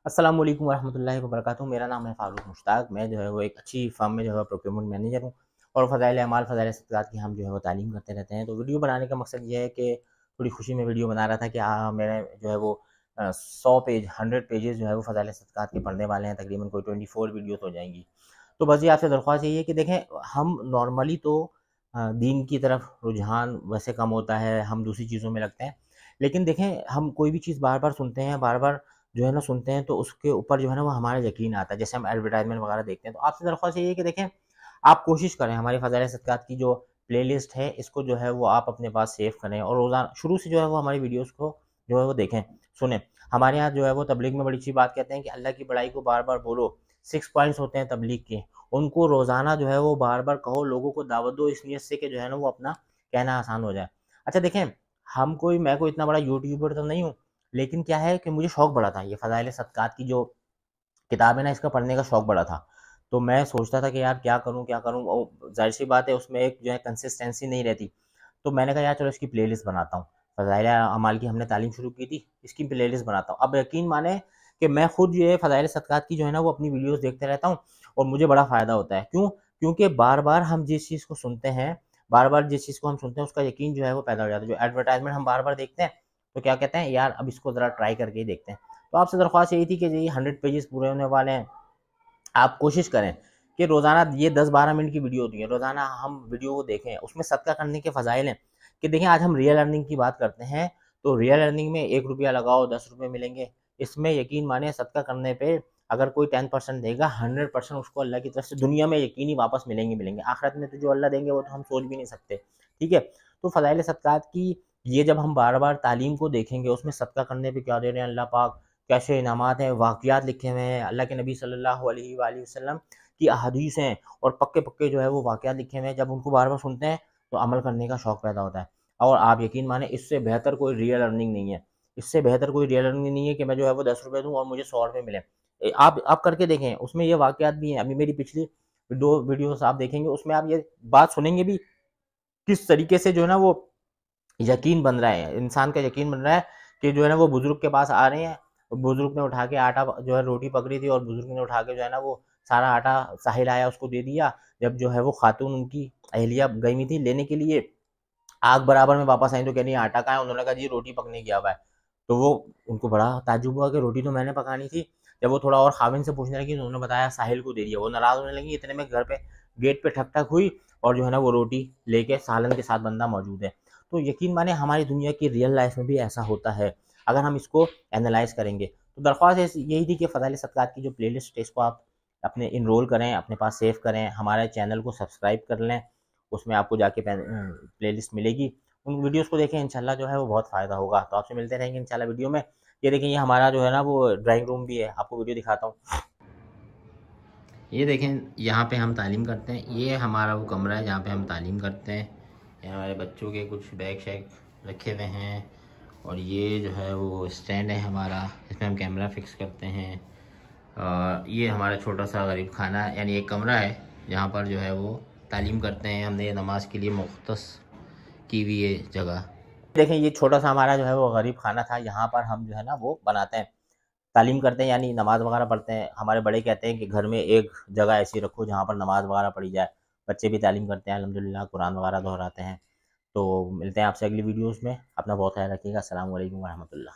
अस्सलाम वालेकुम वरहमतुल्लाहि वबरकातुहू। मेरा नाम है फ़ारूक मुश्ताक। मैं जो है वो एक अच्छी फ़र्म में जो है प्रोक्योरमेंट मैनेजर हूँ और फ़ज़ाइल अमाल फ़ज़ाइल सदक़ात की हम जो है वो तालीम करते रहते हैं। तो वीडियो बनाने का मकसद ये है कि थोड़ी खुशी में वीडियो बना रहा था कि मेरे जो है वो 100 पेज 100 पेजेज़ जो है वो फ़ज़ाइल सदक़ात के पढ़ने वाले हैं। तकरीबन कोई 24 वीडियोज़ हो जाएँगी। तो बस ये आपसे दरख्वास्त यही है कि देखें, हम नॉर्मली तो दीन की तरफ रुझान वैसे कम होता है, हम दूसरी चीज़ों में लगते हैं। लेकिन देखें, हम कोई भी चीज़ बार-बार सुनते हैं, बार-बार जो है ना सुनते हैं, तो उसके ऊपर जो है ना वो हमारा यकीन आता है। जैसे हम एडवर्टाइज़मेंट वगैरह देखते हैं, तो आपसे दरख्वास्त यही है कि देखें, आप कोशिश करें हमारी फ़ज़ाइल सदक़ात की जो प्लेलिस्ट है, इसको जो है वो आप अपने पास सेव करें और रोज़ाना शुरू से जो है वो हमारी वीडियोज़ को जो है वो देखें, सुनें। हमारे यहाँ जो है वो तबलीग में बड़ी अच्छी बात कहते हैं कि अल्लाह की बड़ाई को बार-बार बोलो। 6 पॉइंट्स होते हैं तबलीग के, उनको रोज़ाना जो है वो बार-बार कहो, लोगों को दावत दो इस नियत से कि जो है ना वो अपना कहना आसान हो जाए। अच्छा देखें, मैं कोई इतना बड़ा यूट्यूबर तो नहीं हूँ, लेकिन क्या है कि मुझे शौक बड़ा था, ये फ़ज़ाइल सदक़ात की जो किताब है ना, इसका पढ़ने का शौक बड़ा था। तो मैं सोचता था कि यार क्या करूँ? और ज़ाहिर-सी बात है उसमें एक जो है कंसिस्टेंसी नहीं रहती। तो मैंने कहा यार चलो इसकी प्लेलिस्ट बनाता हूँ। फ़ज़ाइल अमाल की हमने तालीम शुरू की थी, इसकी प्लेलिस्ट बनाता हूँ। अब यकीन मानें कि मैं खुद ये फ़ज़ाइल सदक़ात की जो है ना वो अपनी वीडियोज़ देखते रहता हूँ और मुझे बड़ा फ़ायदा होता है। क्यों? क्योंकि बार-बार हम जिस चीज़ को सुनते हैं, बार-बार जिस चीज़ को हम सुनते हैं उसका यकीन जो है वो पैदा हो जाता है। जो एडवर्टाइज़मेंट हम बार-बार देखते हैं, तो क्या कहते हैं यार अब इसको ज़रा ट्राई करके ही देखते हैं। तो आपसे दरख्वास्त यही थी कि जी 100 पेजेज़ पूरे होने वाले हैं। आप कोशिश करें कि रोज़ाना ये 10-12 मिनट की वीडियो होती है, रोज़ाना हम वीडियो को देखें, उसमें सदका करने के फ़ज़ाइल हैं कि देखें, आज हम रियल अर्निंग की बात करते हैं, तो रियल अर्निंग में ₹1 लगाओ ₹10 मिलेंगे। इसमें यकीन मानिए सदका करने पे अगर कोई 10% देगा, 100% उसको अल्लाह की तरफ से दुनिया में यकीनी वापस मिलेंगे ही मिलेंगे। आखिरत में तो जो अल्लाह देंगे वो तो हम सोच भी नहीं सकते, ठीक है? तो फ़ज़ाइल सदक़ात की ये जब हम बार-बार तालीम को देखेंगे, उसमें सदका करने पे क्या दे रहे हैं अल्लाह पाक, कैसे इनामात हैं, वाक़ियात लिखे हुए हैं, अल्लाह के नबी सल्लल्लाहु अलैहि वआलिहि वसल्लम की अहादीस हैं और पक्के-पक्के जो है वो वाक़ियात लिखे हुए हैं। जब उनको बार-बार सुनते हैं, तो अमल करने का शौक पैदा होता है। और आप यकीन मानें, इससे बेहतर कोई रियल अर्निंग नहीं है। इससे बेहतर कोई रियल अर्निंग नहीं है कि मैं जो है वो ₹10 दूँ और मुझे ₹100 मिले। आप करके देखें, उसमें ये वाक़ियात भी हैं। अभी मेरी पिछली 2 वीडियोज़ आप देखेंगे, उसमें आप ये बात सुनेंगे भी, किस तरीके से जो है ना वो यकीन बन रहा है, इंसान का यकीन बन रहा है कि जो है ना वो बुज़ुर्ग के पास आ रहे हैं, बुज़ुर्ग ने उठा के आटा जो है रोटी पकड़ी थी और बुज़ुर्ग ने उठा के जो है ना वो सारा आटा साहिल आया उसको दे दिया। जब जो है वो खातून उनकी अहलिया गई हुई थी लेने के लिए, आग बराबर में वापस आई तो कह रही है आटा कहाँ है? उन्होंने कहा जी रोटी पकने गया हुआ है। तो वो उनको बड़ा ताज्जुब हुआ कि रोटी तो मैंने पकानी थी। जब वो थोड़ा और ख़ाविन से पूछने लगी तो उन्होंने बताया साहिल को दे दिया। वो नाराज़ होने लगी, इतने में घर पे गेट पे ठक-ठक हुई और जो है ना वो रोटी लेके सालन के साथ बंदा मौजूद है। तो यकीन मानिए हमारी दुनिया की रियल लाइफ़ में भी ऐसा होता है, अगर हम इसको एनालाइज़ करेंगे। तो दरख्वास्त यही थी कि फ़ज़ाइल सदक़ात की जो प्लेलिस्ट है इसको आप अपने इनरोल करें, अपने पास सेव करें, हमारे चैनल को सब्सक्राइब कर लें, उसमें आपको जाके प्लेलिस्ट मिलेगी। उन वीडियोज़ को देखें, इंशाल्लाह जो है वो बहुत फ़ायदा होगा। तो आपसे मिलते रहेंगे इंशाल्लाह वीडियो में। ये देखिए, ये हमारा जो है ना वो ड्राइंग रूम भी है, आपको वीडियो दिखाता हूँ। ये देखें, यहाँ पे हम तालीम करते हैं। ये हमारा वो कमरा है जहाँ पे हम तालीम करते हैं। ये हमारे बच्चों के कुछ बैग शैग रखे हुए हैं और ये जो है वो स्टैंड है हमारा, इसमें हम कैमरा फिक्स करते हैं। ये हमारा छोटा सा गरीब खाना यानी एक कमरा है जहाँ पर जो है वो तालीम करते हैं। हमने नमाज के लिए मुख्तस की हुई है जगह। देखें, ये छोटा सा हमारा जो है वो गरीब खाना था, यहाँ पर हम जो है ना वो बनाते हैं, तालीम करते हैं यानी नमाज़ वगैरह पढ़ते हैं। हमारे बड़े कहते हैं कि घर में एक जगह ऐसी रखो जहाँ पर नमाज़ वगैरह पढ़ी जाए। बच्चे भी तालीम करते हैं अल्हम्दुलिल्लाह, कुरान वगैरह दोहराते हैं। तो मिलते हैं आपसे अगली वीडियोज़ में। अपना बहुत ख्याल रखिएगा। अस्सलामु अलैकुम वरहमतुल्लाह।